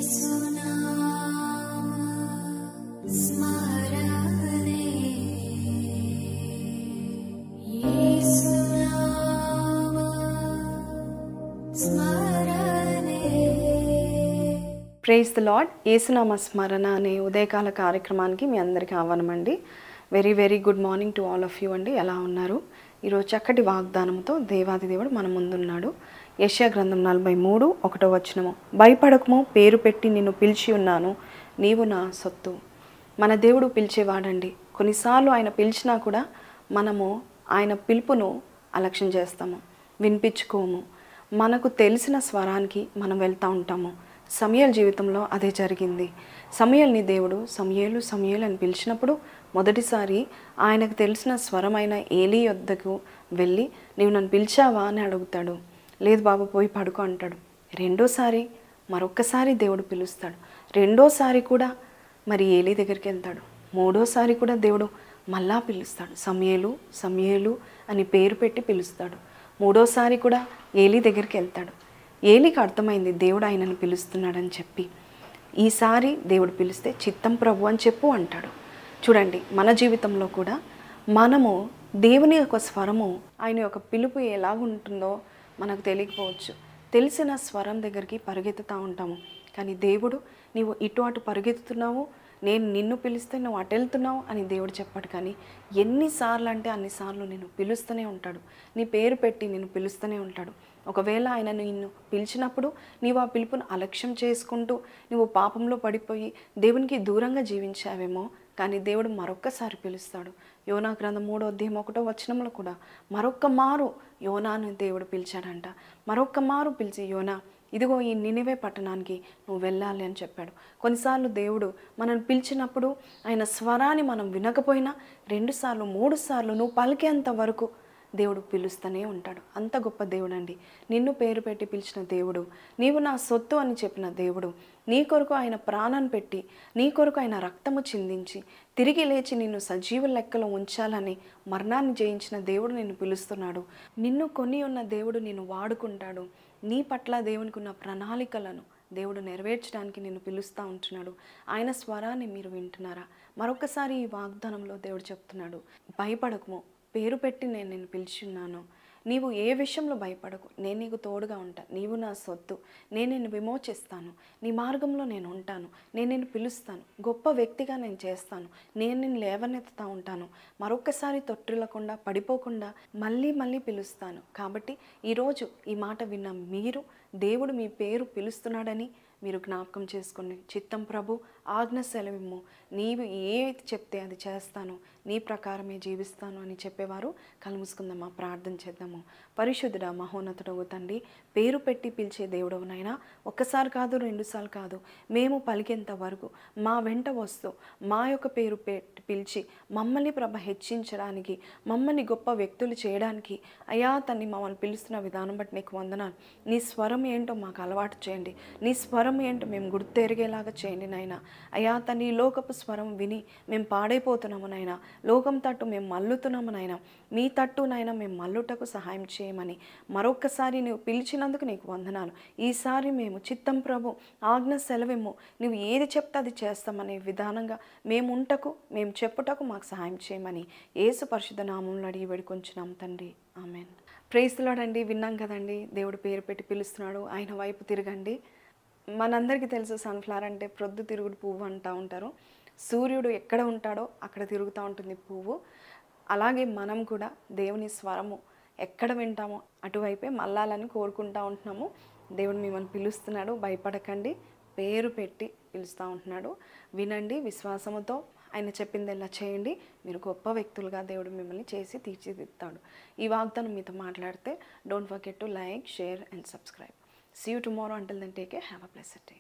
Praise the lord. యేసునామ స్మరణ అనే ఉదయకాల కార్యక్రమానికి మీ అందరికీ ఆహ్వానం అండి. Very good morning to all of you అండి. ఎలా ఉన్నారు? ఈరోజు చక్కటి వాగ్దానంతో దేవాది దేవుడు మన ముందున్నాడు. యెషయా గ్రంథం 43:1 భయపడకము, పేరు పెట్టి నిన్ను పిలిచి ఉన్నాను, నీవు నా సొత్తు. మన దేవుడు పిలిచేవాడండి. కొన్నిసార్లు ఆయన పిలిచినా కూడా మనము ఆయన పిలుపును అలక్ష్యం చేస్తాము, వినిపించుకోము. మనకు తెలిసిన స్వరానికి మనం వెళ్తూ ఉంటాము. సమూయేలు జీవితంలో అదే జరిగింది. సమూయేలుని దేవుడు సమూయేలు అని పిలిచినప్పుడు మొదటిసారి ఆయనకు తెలిసిన స్వరమైన ఏలీ యొద్దకు వెళ్ళి, నీవు నన్ను పిలిచావా అని అడుగుతాడు. లేదు బాబు, పోయి పడుకో అంటాడు. రెండోసారి మరొక్కసారి దేవుడు పిలుస్తాడు. రెండోసారి కూడా మరి ఏలీ దగ్గరికి వెళ్తాడు. మూడోసారి కూడా దేవుడు మళ్ళా పిలుస్తాడు. సమూయేలు అని పేరు పెట్టి పిలుస్తాడు. మూడోసారి కూడా ఏలీ దగ్గరికి వెళ్తాడు. ఏలీకి అర్థమైంది దేవుడు ఆయనను పిలుస్తున్నాడని చెప్పి. ఈసారి దేవుడు పిలిస్తే చిత్తం ప్రభు అని చెప్పు అంటాడు. చూడండి, మన జీవితంలో కూడా మనము దేవుని యొక్క స్వరము, ఆయన యొక్క పిలుపు ఎలాగుంటుందో మనకు తెలియకపోవచ్చు. తెలిసిన స్వరం దగ్గరికి పరిగెత్తుతూ ఉంటాము. కానీ దేవుడు, నీవు ఇటు అటు పరిగెత్తుతున్నావు, నేను నిన్ను పిలిస్తే నువ్వు అటు వెళ్తున్నావు అని దేవుడు చెప్పాడు. కానీ ఎన్నిసార్లు అంటే అన్నిసార్లు నిన్ను పిలుస్తూనే ఉంటాడు. నీ పేరు పెట్టి నిన్ను పిలుస్తూనే ఉంటాడు. ఒకవేళ ఆయన నిన్ను పిలిచినప్పుడు నీవు ఆ పిలుపును అలక్ష్యం చేసుకుంటూ నువ్వు పాపంలో పడిపోయి దేవునికి దూరంగా జీవించావేమో, కానీ దేవుడు మరొక్కసారి పిలుస్తాడు. యోనా గ్రంథం 3:1 కూడా మరొక్క మారు యోనాను దేవుడు పిలిచాడంట. మరొక్క మారు పిలిచి, యోనా ఇదిగో ఈ నినివే పట్టణానికి నువ్వు వెళ్ళాలి అని చెప్పాడు. కొన్నిసార్లు దేవుడు మనల్ని పిలిచినప్పుడు ఆయన స్వరాన్ని మనం వినకపోయినా 2 సార్లు 3 సార్లు నువ్వు పలికేంత వరకు దేవుడు పిలుస్తూనే ఉంటాడు. అంత గొప్ప దేవుడు అండి. నిన్ను పేరు పెట్టి పిలిచిన దేవుడు, నీవు నా సొత్తు అని చెప్పిన దేవుడు, నీ కొరకు ఆయన ప్రాణాన్ని పెట్టి, నీ కొరకు ఆయన రక్తము చిందించి తిరిగి లేచి నిన్ను సజీవ లెక్కలో ఉంచాలని మరణాన్ని జయించిన దేవుడు నిన్ను పిలుస్తున్నాడు. నిన్ను కొని ఉన్న దేవుడు నిన్ను వాడుకుంటాడు. నీ పట్ల దేవునికి ఉన్న ప్రణాళికలను దేవుడు నెరవేర్చడానికి నిన్ను పిలుస్తూ ఉంటున్నాడు. ఆయన స్వరాన్ని మీరు వింటున్నారా? మరొకసారి ఈ వాగ్దానంలో దేవుడు చెప్తున్నాడు, భయపడకము, పేరు పెట్టి నేను నిన్ను పిలిచున్నాను, నీవు ఏ విషయంలో భయపడకు, నేను నీకు తోడుగా ఉంటాను, నీవు నా సొత్తు, నేను నిన్ను విమోచిస్తాను, నీ మార్గంలో నేను ఉంటాను, నేను నిన్ను పిలుస్తాను, గొప్ప వ్యక్తిగా నేను చేస్తాను, నేను నిన్ను లేవనెత్తుతూ ఉంటాను, మరొక్కసారి తొట్టిల్లకుండా పడిపోకుండా మళ్ళీ పిలుస్తాను. కాబట్టి ఈరోజు ఈ మాట విన్న మీరు, దేవుడు మీ పేరు పిలుస్తున్నాడని మీరు జ్ఞాపకం చేసుకోండి. చిత్తం ప్రభు, ఆజ్ఞ సెలవిమ్ము, నీవు ఏది చెప్తే అది చేస్తాను, నీ ప్రకారమే జీవిస్తాను అని చెప్పేవారు కళ్ళు మూసుకుందామా, ప్రార్థన చేద్దాము. పరిశుద్ధుడా, మహోన్నతుడవు తండ్రి, పేరు పెట్టి పిలిచే దేవుడవునైనా ఒక్కసారి కాదు, 2 సార్లు కాదు, మేము పలికేంత వరకు మా వెంట వస్తూ మా యొక్క పేరు పెట్టి పిలిచి మమ్మల్ని ప్రభ హెచ్చించడానికి, మమ్మల్ని గొప్ప వ్యక్తులు చేయడానికి అయా తన్ని మమ్మల్ని పిలుస్తున్న విధానం బట్టి నీకు వందనాలు. నీ స్వరం ఏంటో మాకు అలవాటు చేయండి. నీ స్వరం ఏంటో మేము గుర్తెరిగేలాగా చేయండి నాయన. అయా తన్ని లోకపు స్వరం విని మేము పాడైపోతున్నాము నాయన. లోకం తట్టు మేము మల్లుతున్నాము నాయన. మీ తట్టు నాయన మేము మల్లుటకు సహాయం చేయమని మరొక్కసారి నువ్వు పిలిచినందుకు నీకు వందనాలు. ఈసారి మేము చిత్తం ప్రభు, ఆజ్ఞ సెలవేమో, నువ్వు ఏది చెప్తే అది చేస్తామనే విధానంగా మేము ఉంటకు, మేము చెప్పుటకు మాకు సహాయం చేయమని యేసు పరిశుద్ధ నామంలో అడిగి వేడుకొంచున్నాం తండ్రి, ఆమెన్. ప్రైజ్ ది లార్డ్ అండి. విన్నాం కదండి, దేవుడు పేరు పెట్టి పిలుస్తున్నాడు. ఆయన వైపు తిరగండి. మనందరికీ తెలుసు, సన్ఫ్లవర్ అంటే ప్రొద్దు తిరుగుడు పువ్వు అంటూ ఉంటారు. సూర్యుడు ఎక్కడ ఉంటాడో అక్కడ తిరుగుతూ ఉంటుంది పువ్వు. అలాగే మనం కూడా దేవుని స్వరము ఎక్కడ వింటామో అటువైపే మళ్ళాలని కోరుకుంటూ ఉంటున్నాము. దేవుడు మిమ్మల్ని పిలుస్తున్నాడు, భయపడకండి, పేరు పెట్టి పిలుస్తూ ఉంటున్నాడు. వినండి, విశ్వాసముతో ఆయన చెప్పింది ఎలా చేయండి. మీరు గొప్ప వ్యక్తులుగా దేవుడు మిమ్మల్ని చేసి తీర్చిదిద్దుతాడు. ఈ వాగ్దానం మీతో మాట్లాడితే don't forget to like, share and subscribe. See you tomorrow. Until then, take care. Have a blessed day.